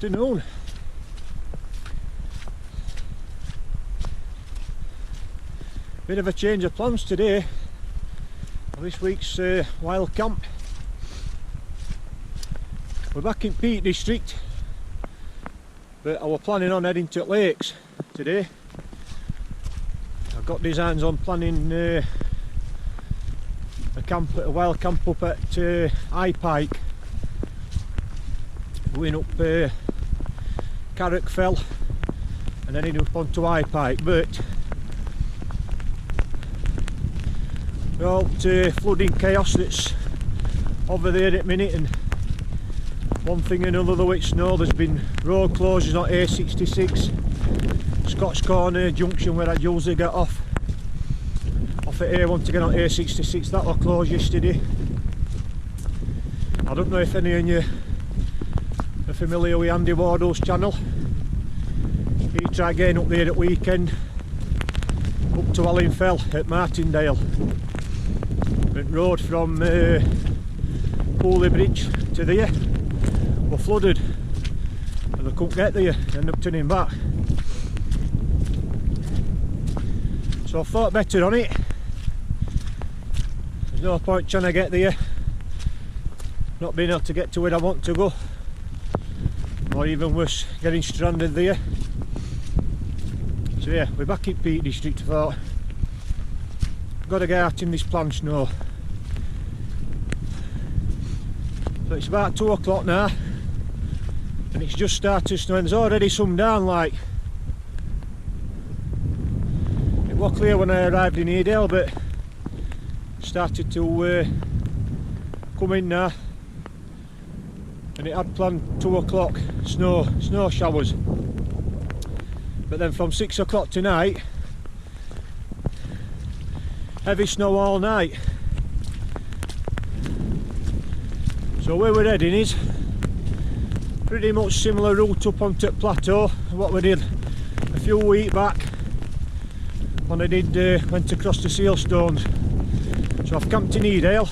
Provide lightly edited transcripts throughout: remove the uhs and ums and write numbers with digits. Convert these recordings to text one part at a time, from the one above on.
afternoon. Bit of a change of plans today for this week's Wildcamp. We're back in Peak District, but I was planning on heading to lakes today. I've got designs on planning a wild camp up at High Pike, going up Carrick Fell and then heading up onto High Pike, but the old flooding chaos that's over there at the minute, and one thing and another with snow. There's been road closures on A66, Scott's Corner junction where I usually get off at A1 to get on A66, that was closed yesterday. I don't know if any of you are familiar with Andy Wardle's channel. He tried getting up there at weekend, up to Allen Fell at Martindale. Went road from Pooley Bridge to there, were flooded and they couldn't get there, ended up turning back. So I thought better on it. There's no point trying to get there, not being able to get to where I want to go, or even worse, getting stranded there. So yeah, we're back in Peak District. I thought, got to get out in this planned snow. So it's about 2 o'clock now and it's just started snowing. There's already some down, like it was clear when I arrived in Edale, but started to come in now, and it had planned 2 o'clock snow showers, but then from 6 o'clock tonight, heavy snow all night. So where we're heading is pretty much similar route up onto the plateau what we did a few weeks back when I went across the Sealstones. So I've camped in Edale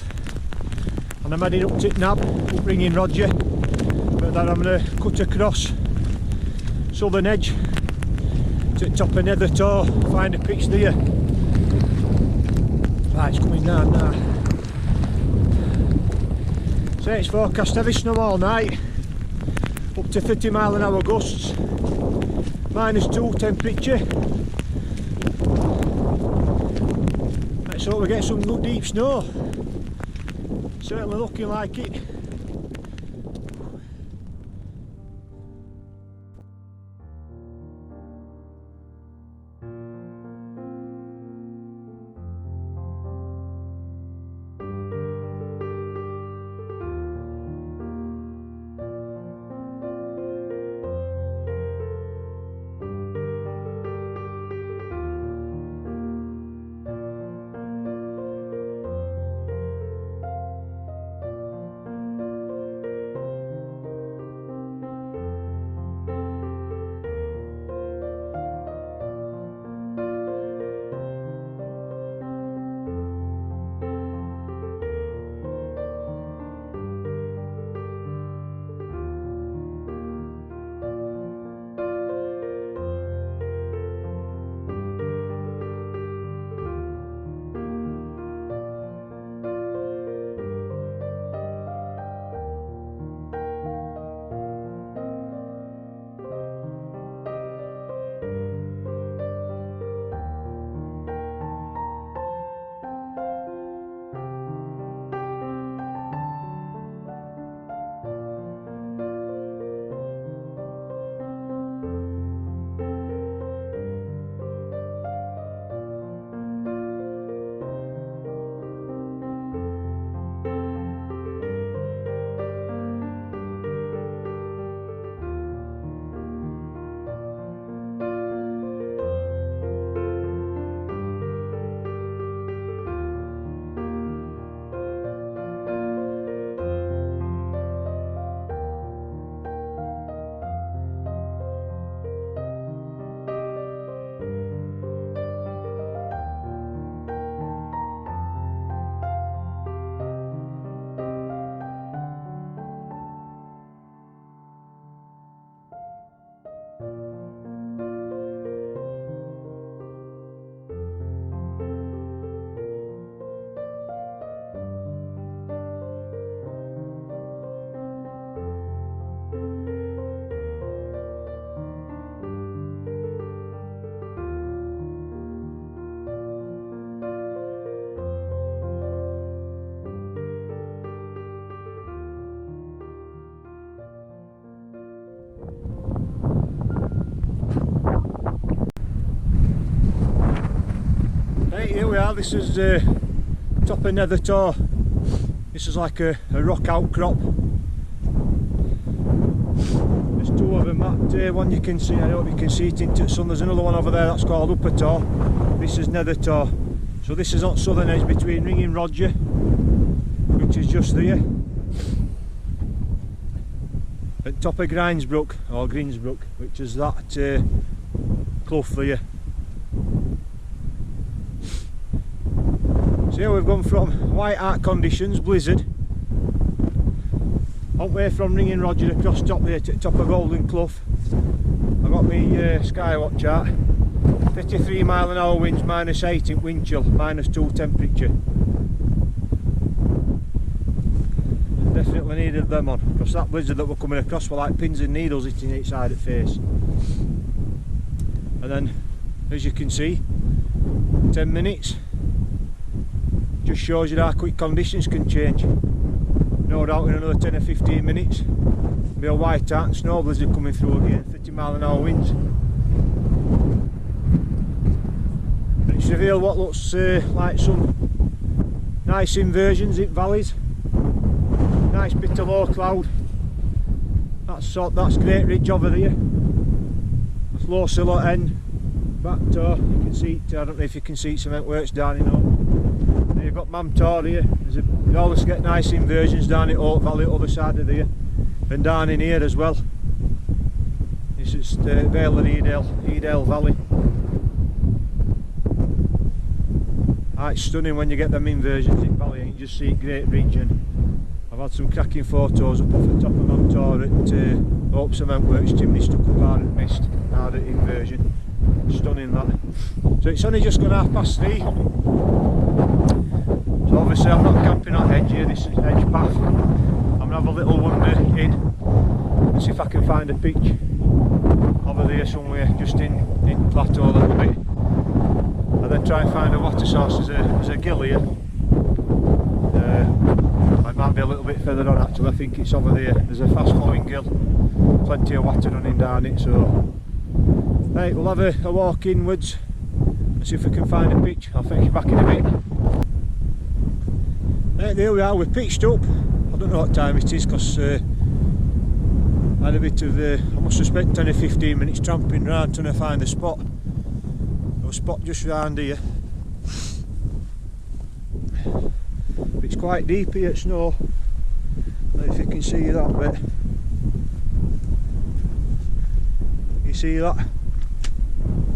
and I'm heading up to Nab, up ringing Roger, but then I'm going to cut across Southern Edge to the top of Nether Tor, find a pitch there. Right, it's coming down now. So it's forecast heavy snow all night, up to 30-mile-an-hour gusts, -2 temperature. Let's hope we get some good deep snow. Certainly looking like it. Well, this is top of Nether Tor. This is like a rock outcrop. There's two of them. That one you can see, I hope you can see it into the sun. There's another one over there that's called Upper Tor. This is Nether Tor. So this is on southern edge between Ringing Roger, which is just there, at top of Grinsbrook, or Greensbrook, which is that clough there. So yeah, we've gone from white art conditions, blizzard, all the way from Ringing Roger across top there to the top of Golden Clough. I've got my Skywatch out. 53 mile an hour winds, -8 in wind chill, -2 temperature. Definitely needed them on, because that blizzard that we're coming across were like pins and needles hitting each side of the face. And then, as you can see, 10 minutes just shows you how quick conditions can change. No doubt in another 10 or 15 minutes there'll be a white out and snow blizzard coming through again, 50 mile an hour winds. And it's revealed what looks like some nice inversions in valleys. Nice bit of low cloud. That's Great Ridge over there. That's Low Silhouette End. Back Tor, you can see it. I don't know if you can see it, cement works down in Oak. Then you've got Mam Tor here. You always get nice inversions down in Oak Valley, other side of there, and down in here as well. This is the Vale of Edale Valley. It's stunning when you get them inversions in Valley and you just see Great Ridge. And I've had some cracking photos up off the top of Mam Tor at Hope Cement Works, chimney stuck up hard at mist, hard at inversion. Stunning that. So it's only just gone 3:30. So obviously I'm not camping on edge here, this is edge path. I'm going to have a little wander in and see if I can find a pitch over there somewhere, just in plateau a little bit. And then try and find a water source. There's a gill here. It might be a little bit further on actually, I think it's over there. There's a fast flowing gill, plenty of water running down it. So right, we'll have a walk inwards and see if we can find a pitch. I'll fetch you back in a bit. Right, there we are, we're pitched up. I don't know what time it is because I had a bit of, I must have spent 10 or 15 minutes tramping around trying to find a spot. A spot just round here. It's quite deep here, it's snow. I don't know if you can see that bit. You see that?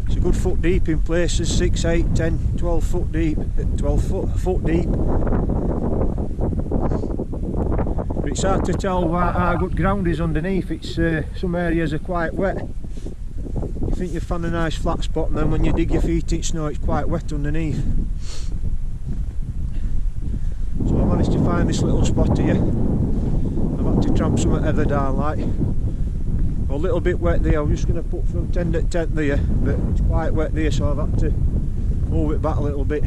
It's a good foot deep in places, 6, 8, 10, 12 foot deep. 12 foot deep. But it's hard to tell how good ground is underneath. It's some areas are quite wet. You think you've found a nice flat spot, and then when you dig your feet in snow it's quite wet underneath. So I managed to find this little spot here. I've had to tramp some heather down like. A little bit wet there, I'm just going to put from tent to tent there, but it's quite wet there, so I've had to move it back a little bit.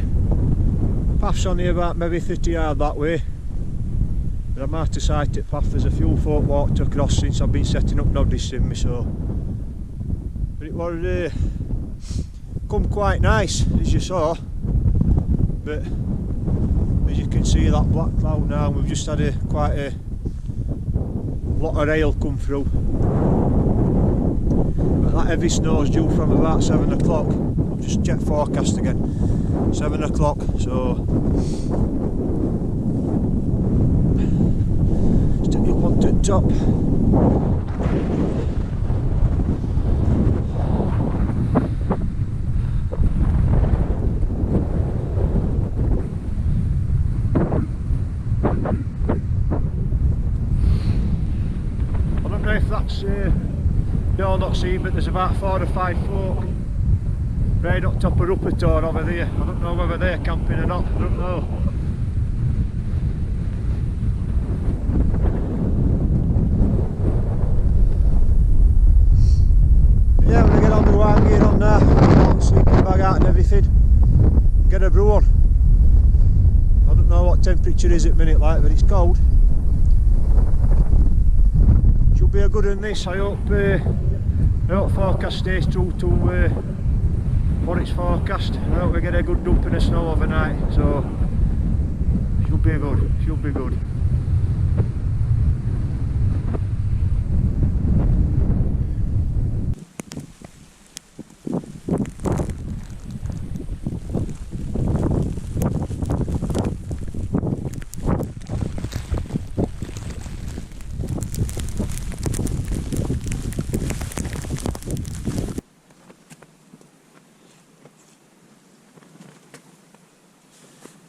Path's on here about maybe 30 yards that way. But I'm out of sight at path, there's a few folk walked across since I've been setting up noddies in me, so. But it was come quite nice, as you saw. But as you can see, that black cloud now, we've just had quite a lot of rail come through. But that heavy snow is due from about 7 o'clock. I've just checked forecast again. 7 o'clock, so stick you up onto the top. I don't know if that's you'll not see, but there's about 4 or 5 folk right up top of Upper Tor over there. I don't know whether they're camping or not, I don't know. But yeah, I'm going to get on the warm gear on now, sleeping bag out and everything, get a brew on. I don't know what temperature is at minute like, but it's cold. Should be a good one this, I hope forecast stays true to what what it's forecast. I hope we get a good dumping of snow overnight, so should be good, should be good.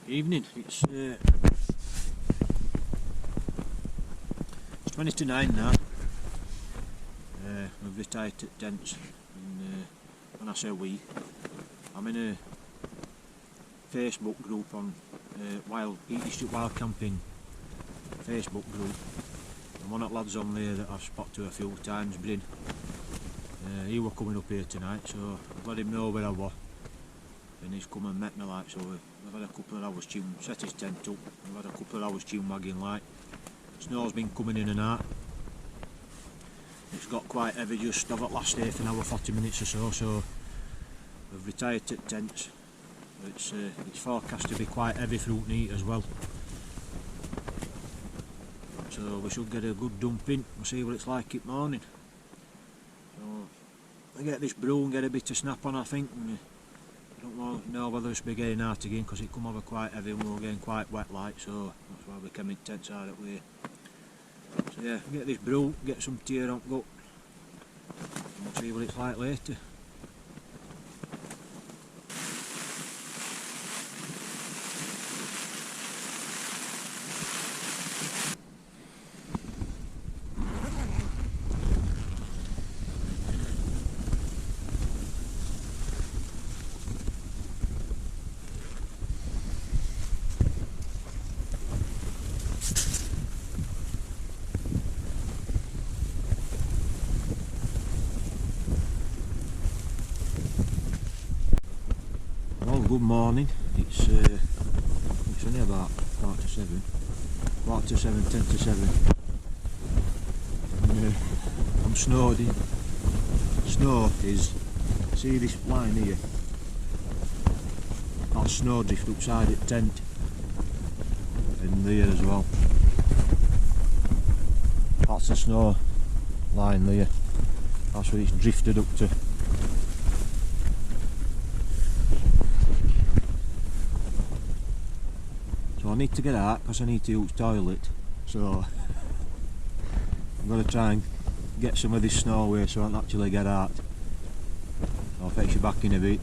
Evening, it's 20 to 9 now. We've retired at tents, and when I say we, I'm in a Facebook group on Wildcamp Facebook group, and one of the lads on there that I've spotted to a few times, Bryn, he were coming up here tonight, so I've let him know where I was, and he's come and met me, like, so we've had a couple of hours tune, set his tent up, we've had a couple of hours tune wagging, like. Snow's been coming in and out. It's got quite heavy just over the last half an hour, 40 minutes or so, so we've retired at tents. It's forecast to be quite heavy through night as well. So we should get a good dump in, we'll see what it's like in the morning. So I get this brew and get a bit of snap on, I think. I don't know whether it's be getting out again, because it come over quite heavy and we were getting quite wet, like, so that's why we came in tents out that way. So yeah, get this brew, get some tear on go, and we'll see what it's like later. Good morning, it's only about 7, 10 to 7, and I'm snowed in. Snow is, see this line here, that's snowdrift outside at tent, and there as well, that's the snow line there, that's where it's drifted up to. I need to get out because I need to use toilet, so I'm going to try and get some of this snow away so I don't actually get out. I'll fetch you back in a bit.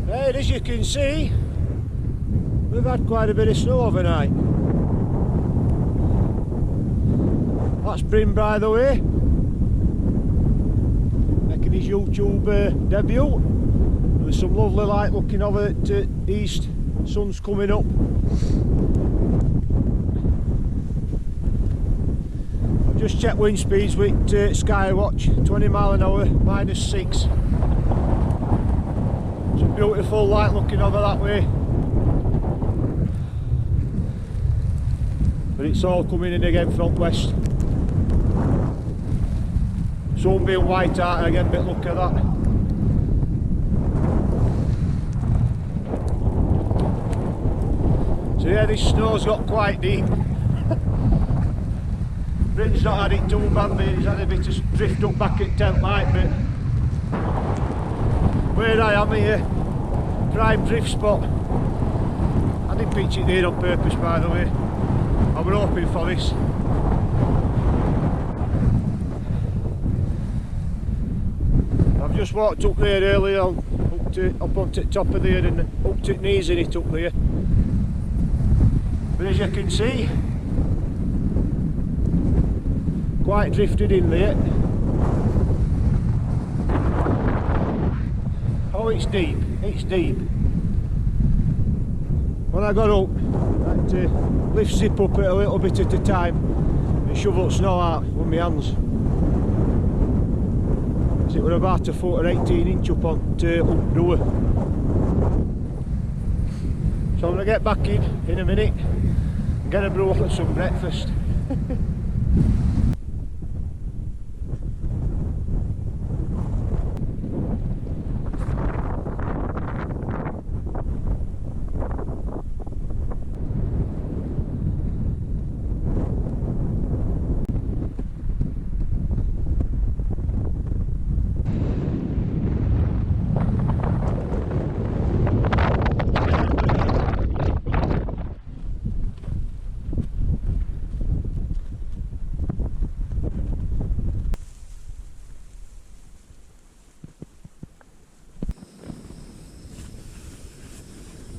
Right, as you can see, we've had quite a bit of snow overnight. That's Bryn, by the way, making his YouTube debut. There's some lovely light looking over at the east, sun's coming up. I've just checked wind speeds with Skywatch, 20 mile an hour, -6. It's a beautiful light looking over that way. But it's all coming in again from west. Sun being white out again, but look at that. So yeah, this snow's got quite deep. Britain's not had it too bad, but he's had a bit of drift up back at tent light, but where I am here, prime drift spot. I didn't pitch it there on purpose, by the way. I was hoping for this. I've just walked up there earlier, up onto the top of there and up to the knees in it up there. But as you can see, quite drifted in there. Oh, it's deep, it's deep. When I got up, I had to lift zip up it a little bit at a time and shovel snow out with my hands. So it was about a foot or 18 inch up on the up door. So I'm going to get back in a minute and get a brew and some breakfast.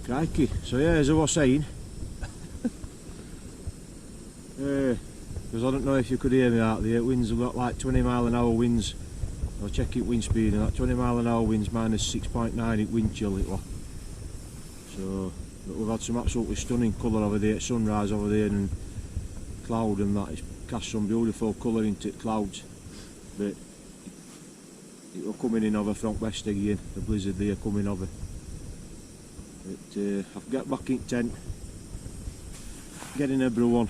Crikey, so yeah, as I was saying, because I don't know if you could hear me out there, winds have got like 20 mile an hour winds. I'll check it wind speed, and that 20 mile an hour winds minus 6.9 at wind chill it was. So, but we've had some absolutely stunning colour over there, sunrise over there and cloud and that. It's cast some beautiful colour into the clouds, but it was coming in over from west again, the blizzard there coming over. But I've got back in tent, getting a brew on.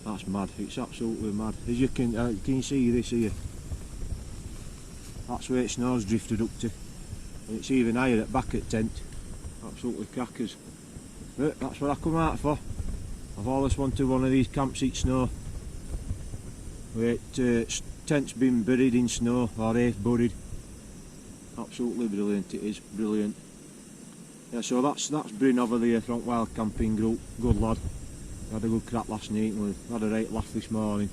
That's mad, it's absolutely mad. As you can you see this here? That's where it snow's drifted up to. And it's even higher at back at tent. Absolutely crackers. But that's what I come out for. I've always wanted one of these campsite snow. Where tent's been buried in snow, or half buried. Absolutely brilliant, it is brilliant. Yeah, so that's Bryn over there from Wildcamping group. Good lad. Had a good crack last night and we had a right laugh this morning.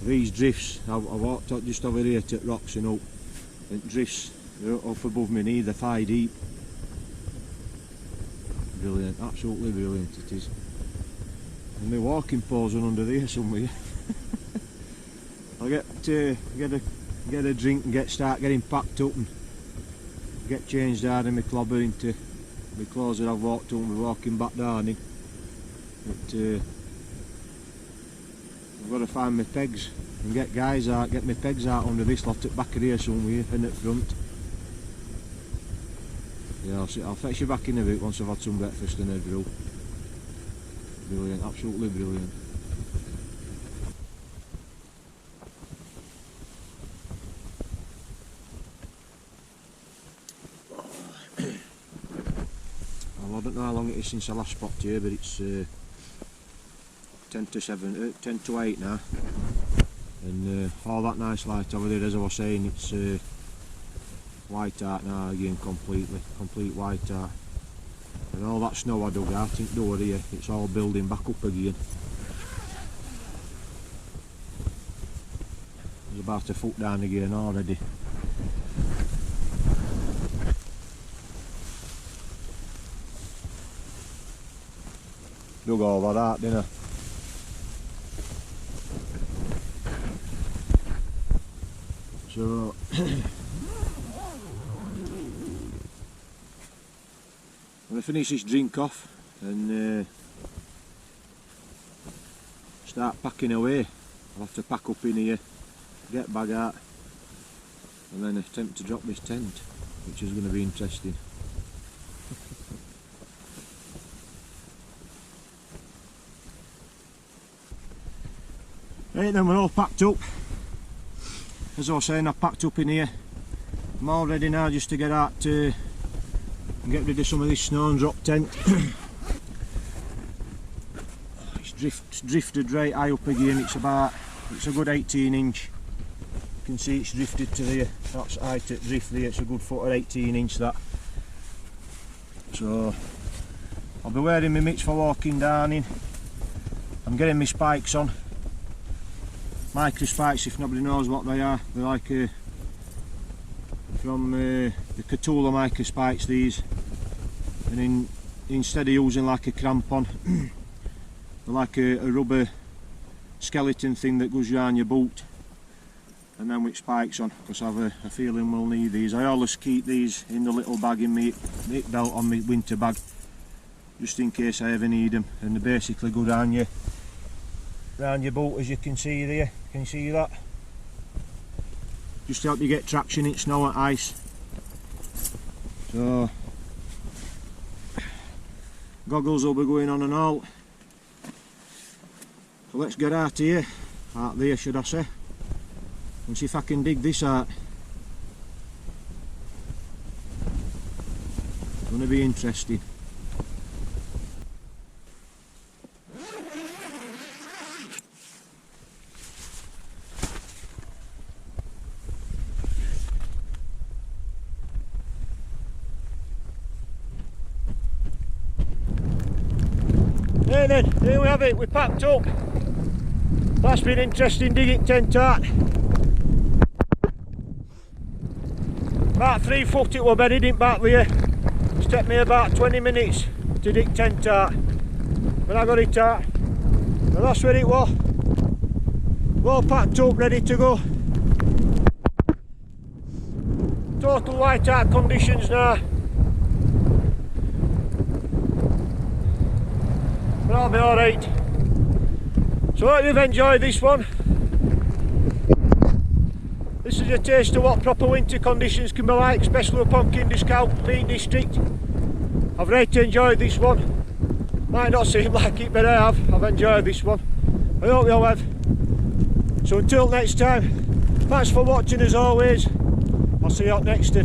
These drifts, I walked up just over here to the rocks and up. And drifts up above me knee, they're thigh deep. Brilliant, absolutely brilliant it is. And my walking pose on under there somewhere. I'll get a drink and start getting packed up and get changed out of my clobber into the clothes that I've walked up and we're walking back down in. But I've got to find my pegs and get my pegs out under this lot at back of here somewhere and at front. Yeah, I'll fetch you back in a bit once I've had some breakfast and a brew. Brilliant, absolutely brilliant. Well, I don't know how long it is since I last spopped here, but it's 10 to 8 now, and all that nice light over there, as I was saying, it's white out now again, complete white out, and all that snow I dug out in door here, it's all building back up again. It's about a foot down again already. Dug all that out, didn't I? So I'm going to finish this drink off and start packing away. I'll have to pack up in here, get bag out and then attempt to drop this tent, which is going to be interesting. Right then, we're all packed up. As I was saying, I've packed up in here. I'm all ready now just to get out and get rid of some of this snow and drop tent. It's drifted right high up again. It's a good 18 inch. You can see it's drifted to there. That's height at drift there. It's a good foot or 18 inch that. So I'll be wearing my mitts for walking down in. I'm getting my spikes on. Micro spikes, if nobody knows what they are. They're like from the Catula micro spikes, these. And instead of using like a crampon, they're like a rubber skeleton thing that goes around your boot. And then with spikes on, because I have a feeling we'll need these. I always keep these in the little bag in my hip belt on my winter bag, just in case I ever need them. And they basically go down your boot, as you can see there. Can you see that? Just to help you get traction in snow and ice. So goggles will be going on and all. So let's get out here, out there should I say, and see if I can dig this out. It's going to be interesting. Hey then, here we have it, we packed up. That's been interesting digging tent out. About 3 foot it was buried in back there. It's took me about 20 minutes to dig tent out. But I got it out. And that's where it was. All packed up, ready to go. Total whiteout conditions now. But I'll be alright. So I hope you've enjoyed this one. This is a taste of what proper winter conditions can be like, especially up on Kinderscow, Peak District. I've really enjoyed this one. Might not seem like it, but I have. I've enjoyed this one. I hope you all have. So until next time, thanks for watching as always. I'll see you up next.